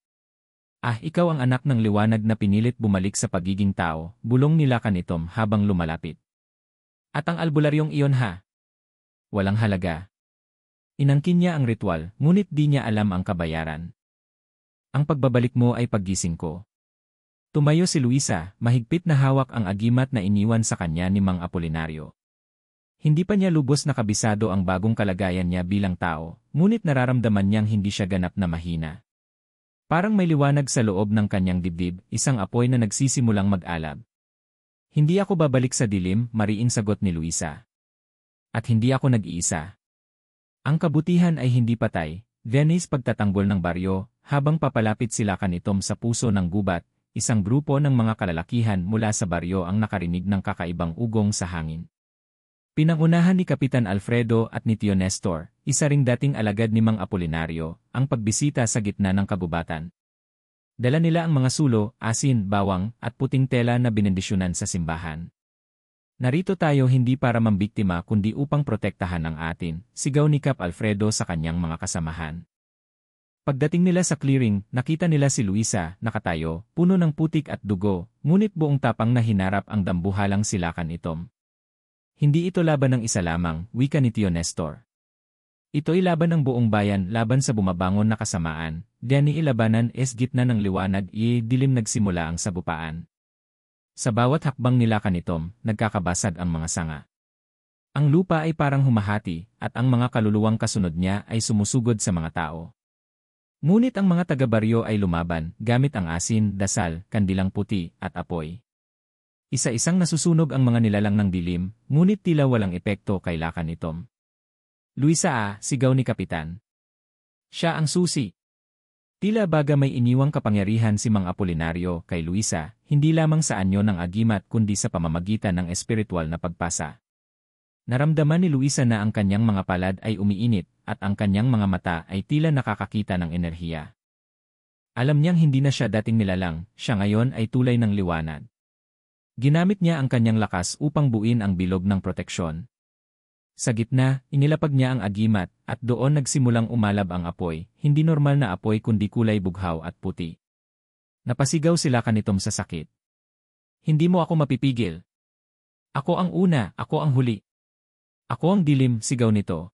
Ikaw ang anak ng liwanag na pinilit bumalik sa pagiging tao, bulong ni Lakanitom habang lumalapit. At ang albularyong iyon ha? Walang halaga. Inangkin niya ang ritual, ngunit di niya alam ang kabayaran. Ang pagbabalik mo ay paggising ko. Tumayo si Luisa, mahigpit na hawak ang agimat na iniwan sa kanya ni Mang Apolinario. Hindi pa niya lubos na kabisado ang bagong kalagayan niya bilang tao, ngunit nararamdaman niyang hindi siya ganap na mahina. Parang may liwanag sa loob ng kanyang dibdib, isang apoy na nagsisimulang mag-alab. Hindi ako babalik sa dilim, mariing sagot ni Luisa. At hindi ako nag-iisa. Ang kabutihan ay hindi patay, Venice pagtatanggol ng baryo, habang papalapit si Lakanitom sa puso ng gubat, isang grupo ng mga kalalakihan mula sa baryo ang nakarinig ng kakaibang ugong sa hangin. Pinangunahan ni Kapitan Alfredo at ni Tio Nestor, isa ring dating alagad ni Mang Apolinario, ang pagbisita sa gitna ng kagubatan. Dala nila ang mga sulo, asin, bawang, at puting tela na binendisyonan sa simbahan. Narito tayo hindi para mambiktima kundi upang protektahan ang atin, sigaw ni Kap Alfredo sa kanyang mga kasamahan. Pagdating nila sa clearing, nakita nila si Luisa, nakatayo, puno ng putik at dugo, ngunit buong tapang na hinarap ang dambuhalang silakan itom. Hindi ito laban ng isa lamang, wika ni Tio Nestor. Ito'y laban ng buong bayan laban sa bumabangon na kasamaan, diyan ilabanan es gitna ng liwanag dilim nagsimula ang sabupaan. Sa bawat hakbang nila kanitom, nagkakabasag ang mga sanga. Ang lupa ay parang humahati, at ang mga kaluluwang kasunod niya ay sumusugod sa mga tao. Ngunit ang mga taga-baryo ay lumaban, gamit ang asin, dasal, kandilang puti, at apoy. Isa-isang nasusunog ang mga nilalang ng dilim, ngunit tila walang epekto kay lakan itom. Luisa sigaw ni Kapitan. Siya ang susi. Tila baga may iniwang kapangyarihan si Mang Apolinario kay Luisa, hindi lamang sa anyo ng agimat kundi sa pamamagitan ng espiritual na pagpasa. Naramdaman ni Luisa na ang kanyang mga palad ay umiinit, at ang kanyang mga mata ay tila nakakakita ng enerhiya. Alam niyang hindi na siya dating nilalang, siya ngayon ay tulay ng liwanag. Ginamit niya ang kanyang lakas upang buuin ang bilog ng proteksyon. Sa gitna, inilapag niya ang agimat, at doon nagsimulang umalab ang apoy, hindi normal na apoy kundi kulay bughaw at puti. Napasigaw sila kanitom sa sakit. Hindi mo ako mapipigil. Ako ang una, ako ang huli. Ako ang dilim, sigaw nito.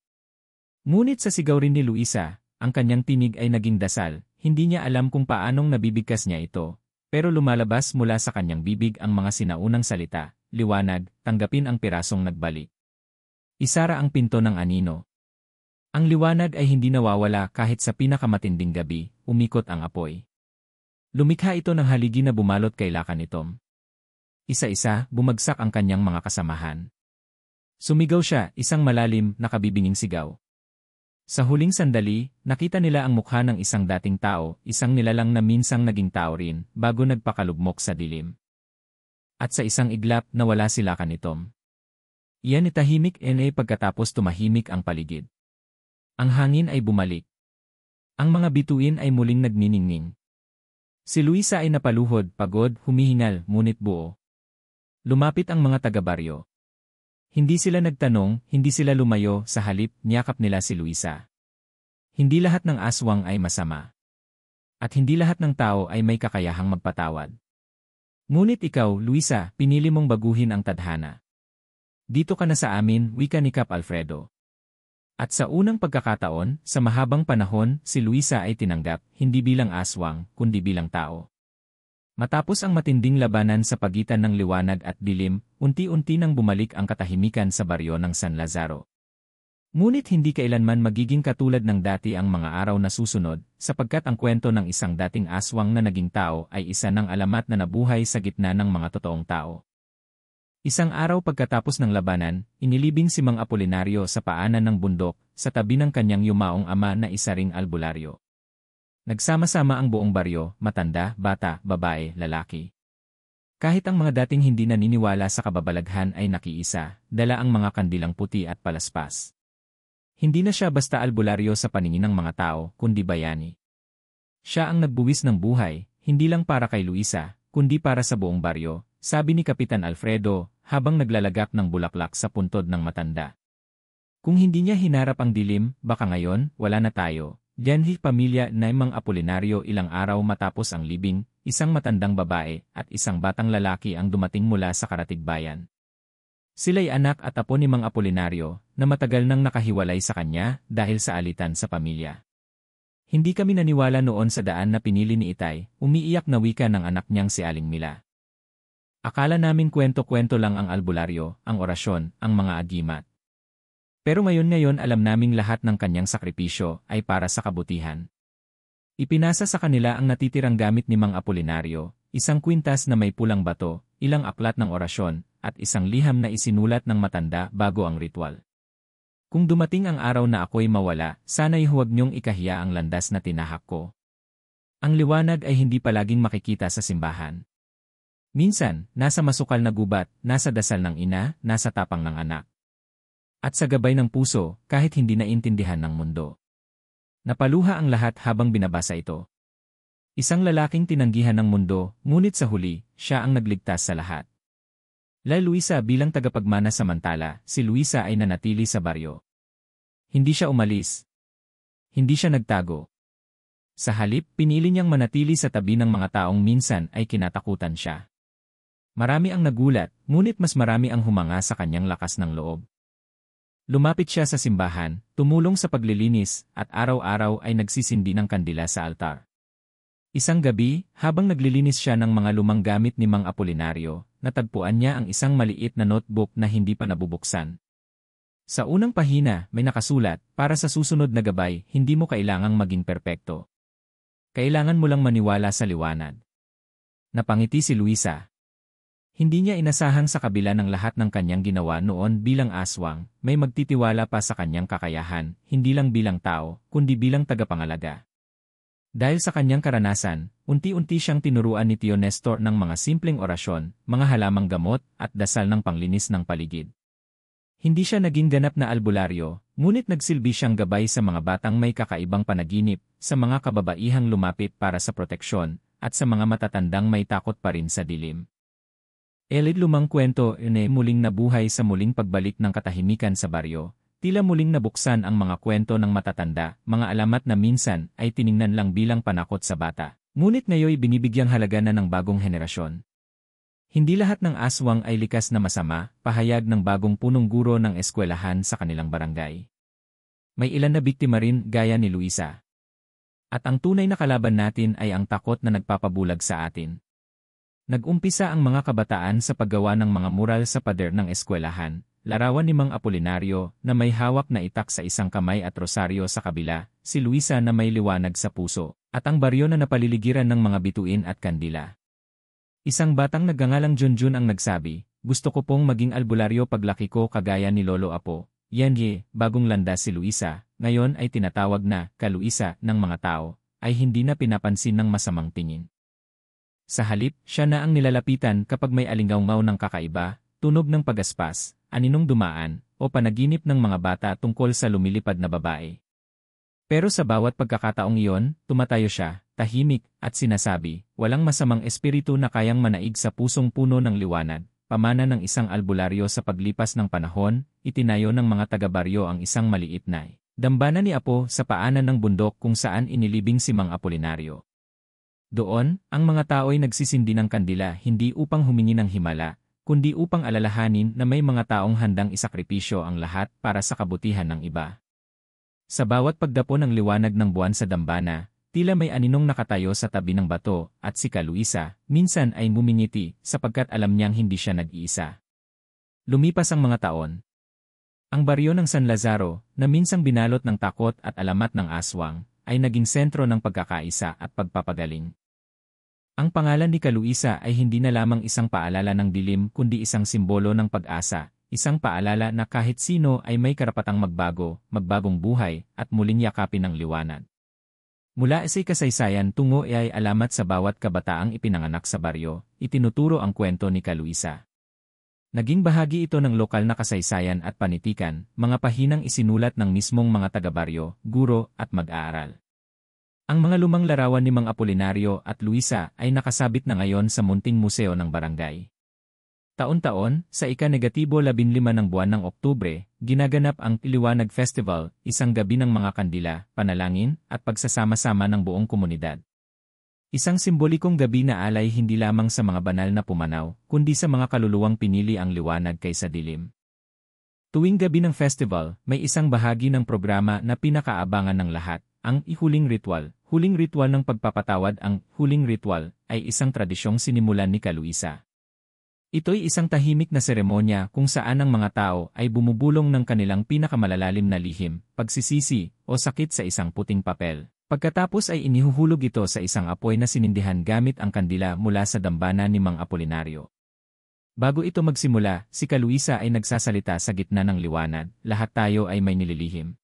Ngunit sa sigaw rin ni Luisa, ang kanyang tinig ay naging dasal, hindi niya alam kung paanong nabibigkas niya ito, pero lumalabas mula sa kanyang bibig ang mga sinaunang salita, liwanag, tanggapin ang pirasong nagbalik. Isara ang pinto ng anino. Ang liwanag ay hindi nawawala kahit sa pinakamatinding gabi, umikot ang apoy. Lumikha ito ng haligi na bumalot kay lakan itom. Isa-isa, bumagsak ang kanyang mga kasamahan. Sumigaw siya, isang malalim, nakabibinging sigaw. Sa huling sandali, nakita nila ang mukha ng isang dating tao, isang nilalang na minsang naging tao rin, bago nagpakalugmok sa dilim. At sa isang iglap, nawala sila kanitom. Iyan itahimik pagkatapos tumahimik ang paligid. Ang hangin ay bumalik. Ang mga bituin ay muling nagniningning. Si Luisa ay napaluhod, pagod, humihingal, ngunit buo. Lumapit ang mga taga-baryo. Hindi sila nagtanong, hindi sila lumayo, sa halip, niyakap nila si Luisa. Hindi lahat ng aswang ay masama. At hindi lahat ng tao ay may kakayahang magpatawad. Ngunit ikaw, Luisa, pinili mong baguhin ang tadhana. Dito ka na sa amin, wika ni Cap Alfredo. At sa unang pagkakataon, sa mahabang panahon, si Luisa ay tinanggap, hindi bilang aswang, kundi bilang tao. Matapos ang matinding labanan sa pagitan ng liwanag at dilim, unti-unti nang bumalik ang katahimikan sa baryo ng San Lazaro. Ngunit hindi kailanman magiging katulad ng dati ang mga araw na susunod, sapagkat ang kwento ng isang dating aswang na naging tao ay isa ng alamat na nabuhay sa gitna ng mga totoong tao. Isang araw pagkatapos ng labanan, inilibing si Mang Apolinario sa paanan ng bundok, sa tabi ng kanyang yumaong ama na isa ring albularyo. Nagsama-sama ang buong baryo, matanda, bata, babae, lalaki. Kahit ang mga dating hindi naniniwala sa kababalaghan ay nakiisa, dala ang mga kandilang puti at palaspas. Hindi na siya basta albularyo sa paningin ng mga tao, kundi bayani. Siya ang nagbuwis ng buhay, hindi lang para kay Luisa, kundi para sa buong baryo, sabi ni Kapitan Alfredo, habang naglalagak ng bulaklak sa puntod ng matanda. Kung hindi niya hinarap ang dilim, baka ngayon, wala na tayo. Diyanhi pamilya na Mang Apolinario ilang araw matapos ang libing, isang matandang babae at isang batang lalaki ang dumating mula sa karatig bayan. Sila'y anak at apo ni Mang Apolinario na matagal nang nakahiwalay sa kanya dahil sa alitan sa pamilya. Hindi kami naniwala noon sa daan na pinili ni Itay, umiiyak na wika ng anak niyang si Aling Mila. Akala namin kwento-kwento lang ang albularyo, ang orasyon, ang mga agimat. Pero ngayon alam naming lahat ng kanyang sakripisyo ay para sa kabutihan. Ipinasa sa kanila ang natitirang gamit ni Mang Apolinario, isang kwintas na may pulang bato, ilang aklat ng orasyon, at isang liham na isinulat ng matanda bago ang ritual. Kung dumating ang araw na ako'y mawala, sana'y huwag niyong ikahiya ang landas na tinahak ko. Ang liwanag ay hindi palaging makikita sa simbahan. Minsan, nasa masukal na gubat, nasa dasal ng ina, nasa tapang ng anak. At sa gabay ng puso, kahit hindi naintindihan ng mundo. Napaluha ang lahat habang binabasa ito. Isang lalaking tinanggihan ng mundo, ngunit sa huli, siya ang nagligtas sa lahat. La Luisa bilang tagapagmana samantala, si Luisa ay nanatili sa baryo. Hindi siya umalis. Hindi siya nagtago. Sa halip, pinili niyang manatili sa tabi ng mga taong minsan ay kinatakutan siya. Marami ang nagulat, ngunit mas marami ang humanga sa kanyang lakas ng loob. Lumapit siya sa simbahan, tumulong sa paglilinis, at araw-araw ay nagsisindi ng kandila sa altar. Isang gabi, habang naglilinis siya ng mga lumang gamit ni Mang Apolinario, natagpuan niya ang isang maliit na notebook na hindi pa nabubuksan. Sa unang pahina, may nakasulat, para sa susunod na gabay, hindi mo kailangang maging perpekto. Kailangan mo lang maniwala sa liwanag. Napangiti si Luisa. Hindi niya inasahang sa kabila ng lahat ng kanyang ginawa noon bilang aswang, may magtitiwala pa sa kanyang kakayahan, hindi lang bilang tao, kundi bilang tagapangalaga. Dahil sa kanyang karanasan, unti-unti siyang tinuruan ni Tio Nestor ng mga simpleng orasyon, mga halamang gamot, at dasal ng panglinis ng paligid. Hindi siya naging ganap na albularyo, ngunit nagsilbi siyang gabay sa mga batang may kakaibang panaginip, sa mga kababaihang lumapit para sa proteksyon, at sa mga matatandang may takot pa rin sa dilim. Elid lumang kwento muling nabuhay sa muling pagbalik ng katahimikan sa baryo. Tila muling nabuksan ang mga kwento ng matatanda, mga alamat na minsan ay tiningnan lang bilang panakot sa bata. Ngunit ngayoy binibigyang halaga na ng bagong henerasyon. Hindi lahat ng aswang ay likas na masama, pahayag ng bagong punong guro ng eskwelahan sa kanilang barangay. May ilan na biktima rin gaya ni Luisa. At ang tunay na kalaban natin ay ang takot na nagpapabulag sa atin. Nag-umpisa ang mga kabataan sa paggawa ng mga mural sa pader ng eskwelahan, larawan ni Mang Apolinario na may hawak na itak sa isang kamay at rosaryo sa kabila, si Luisa na may liwanag sa puso, at ang baryo na napaliligiran ng mga bituin at kandila. Isang batang nagngangalang Junjun ang nagsabi, gusto ko pong maging albularyo paglaki ko kagaya ni Lolo Apo. Yan bagong landas si Luisa, ngayon ay tinatawag na ka-Luisa ng mga tao, ay hindi na pinapansin ng masamang tingin. Sa halip, siya na ang nilalapitan kapag may alingaw-ngaw ng kakaiba, tunog ng pagaspas, aninong dumaan, o panaginip ng mga bata tungkol sa lumilipad na babae. Pero sa bawat pagkakataong iyon, tumatayo siya, tahimik, at sinasabi, walang masamang espiritu na kayang manaig sa pusong puno ng liwanag. Pamana ng isang albularyo sa paglipas ng panahon, itinayo ng mga taga-baryo ang isang maliit na dambana ni Apo sa paanan ng bundok kung saan inilibing si Mang Apolinario. Doon, ang mga tao'y nagsisindi ng kandila hindi upang humingi ng himala, kundi upang alalahanin na may mga taong handang isakripisyo ang lahat para sa kabutihan ng iba. Sa bawat pagdapo ng liwanag ng buwan sa dambana, tila may aninong nakatayo sa tabi ng bato, at si Luisa, minsan ay ngumingiti sapagkat alam niyang hindi siya nag-iisa. Lumipas ang mga taon. Ang baryo ng San Lazaro, na minsang binalot ng takot at alamat ng aswang, ay naging sentro ng pagkakaisa at pagpapagaling. Ang pangalan ni Luisa ay hindi na lamang isang paalala ng dilim kundi isang simbolo ng pag-asa, isang paalala na kahit sino ay may karapatang magbago, magbagong buhay, at muling yakapin ng liwanag. Mula sa kasaysayan tungo ay alamat sa bawat kabataang ipinanganak sa baryo, itinuturo ang kwento ni Luisa. Naging bahagi ito ng lokal na kasaysayan at panitikan, mga pahinang isinulat ng mismong mga taga-baryo, guro, at mag-aaral. Ang mga lumang larawan ni Mang Apolinario at Luisa ay nakasabit na ngayon sa munting museo ng barangay. Taon-taon, sa ika-15 ng buwan ng Oktubre, ginaganap ang Liwanag Festival, isang gabi ng mga kandila, panalangin, at pagsasama-sama ng buong komunidad. Isang simbolikong gabi na alay hindi lamang sa mga banal na pumanaw, kundi sa mga kaluluwang pinili ang liwanag kaysa dilim. Tuwing gabi ng festival, may isang bahagi ng programa na pinakaabangan ng lahat, ang Huling Ritual. Huling ritual ng pagpapatawad. Ang Huling Ritual ay isang tradisyong sinimulan ni Luisa. Ito'y isang tahimik na seremonya kung saan ang mga tao ay bumubulong ng kanilang pinakamalalalim na lihim, pagsisisi, o sakit sa isang puting papel. Pagkatapos ay inihuhulog ito sa isang apoy na sinindihan gamit ang kandila mula sa dambana ni Mang Apolinario. Bago ito magsimula, si Luisa ay nagsasalita sa gitna ng liwanag, lahat tayo ay may nililihim.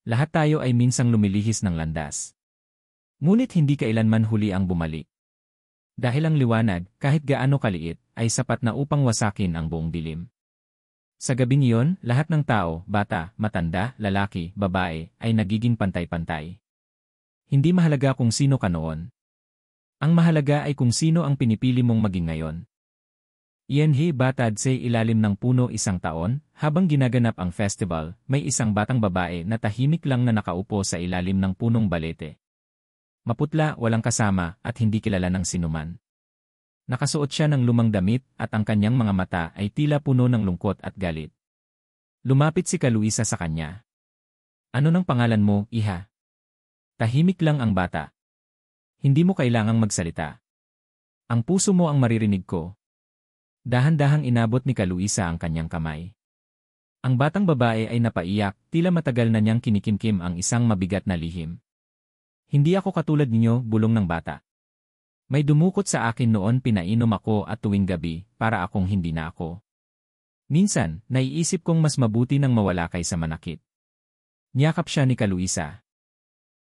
Lahat tayo ay minsang lumilihis ng landas. Ngunit hindi kailanman huli ang bumalik. Dahil ang liwanag, kahit gaano kaliit, ay sapat na upang wasakin ang buong dilim. Sa gabing iyon, lahat ng tao, bata, matanda, lalaki, babae, ay nagiging pantay-pantay. Hindi mahalaga kung sino ka noon. Ang mahalaga ay kung sino ang pinipili mong maging ngayon. Batad sa ilalim ng puno isang taon, habang ginaganap ang festival, may isang batang babae na tahimik lang na nakaupo sa ilalim ng punong balete. Maputla, walang kasama, at hindi kilala ng sinuman. Nakasuot siya ng lumang damit at ang kanyang mga mata ay tila puno ng lungkot at galit. Lumapit si Kaluisa sa kanya. Ano ng pangalan mo, iha? Tahimik lang ang bata. Hindi mo kailangang magsalita. Ang puso mo ang maririnig ko. Dahan-dahang inabot ni Kaluisa ang kanyang kamay. Ang batang babae ay napaiyak, tila matagal na niyang kinikimkim ang isang mabigat na lihim. Hindi ako katulad ninyo, bulong ng bata. May dumukot sa akin noon pinainom ako at tuwing gabi, para akong hindi na ako. Minsan, naiisip kong mas mabuti nang mawala kaysa manakit. Niyakap siya ni Kaluisa.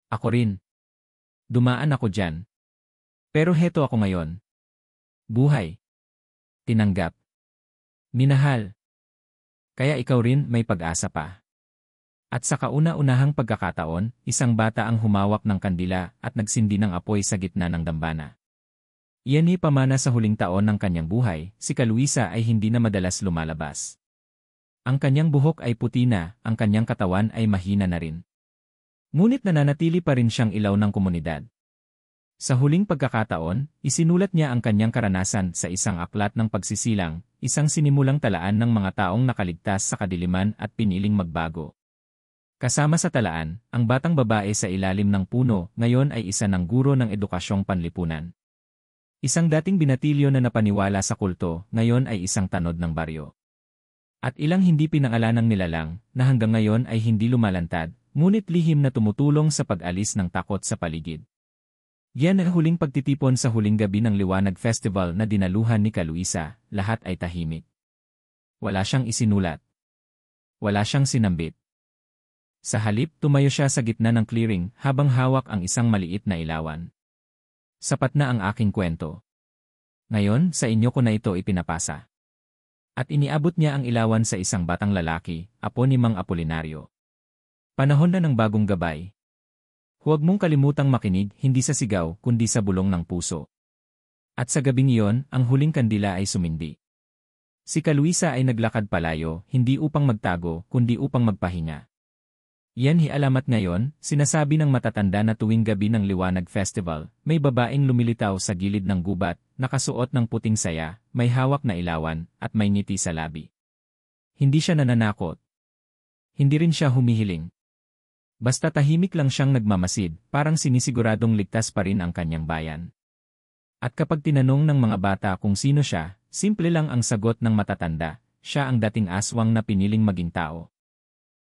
Ako rin. Dumaan ako dyan. Pero heto ako ngayon. Buhay. Tinanggap. Minahal. Kaya ikaw rin may pag-asa pa. At sa kauna-unahang pagkakataon, isang bata ang humawak ng kandila at nagsindi ng apoy sa gitna ng dambana. Iyan ni pamana sa huling taon ng kanyang buhay, si Kaluisa ay hindi na madalas lumalabas. Ang kanyang buhok ay puti na, ang kanyang katawan ay mahina na rin. Ngunit nananatili pa rin siyang ilaw ng komunidad. Sa huling pagkakataon, isinulat niya ang kanyang karanasan sa isang aklat ng pagsisilang, isang sinimulang talaan ng mga taong nakaligtas sa kadiliman at piniling magbago. Kasama sa talaan, ang batang babae sa ilalim ng puno ngayon ay isa ng guro ng edukasyong panlipunan. Isang dating binatilyo na napaniwala sa kulto, ngayon ay isang tanod ng baryo. At ilang hindi pinangalanang nilalang, na hanggang ngayon ay hindi lumalantad, ngunit lihim na tumutulong sa pag-alis ng takot sa paligid. Yan ang huling pagtitipon sa huling gabi ng Liwanag Festival na dinaluhan ni Kaluisa, lahat ay tahimik. Wala siyang isinulat. Wala siyang sinambit. Sa halip, tumayo siya sa gitna ng clearing habang hawak ang isang maliit na ilawan. Sapat na ang aking kwento. Ngayon, sa inyo ko na ito ipinapasa. At iniabot niya ang ilawan sa isang batang lalaki, apo ni Mang Apolinario. Panahon na ng bagong gabay. Huwag mong kalimutang makinig, hindi sa sigaw, kundi sa bulong ng puso. At sa gabing iyon, ang huling kandila ay sumindi. Si Kaluisa ay naglakad palayo, hindi upang magtago, kundi upang magpahinga. Yan hialamat ngayon, sinasabi ng matatanda na tuwing gabi ng Liwanag Festival, may babaeng lumilitaw sa gilid ng gubat, nakasuot ng puting saya, may hawak na ilawan, at may ngiti sa labi. Hindi siya nananakot. Hindi rin siya humihiling. Basta tahimik lang siyang nagmamasid, parang sinisiguradong ligtas pa rin ang kanyang bayan. At kapag tinanong ng mga bata kung sino siya, simple lang ang sagot ng matatanda, siya ang dating aswang na piniling maging tao.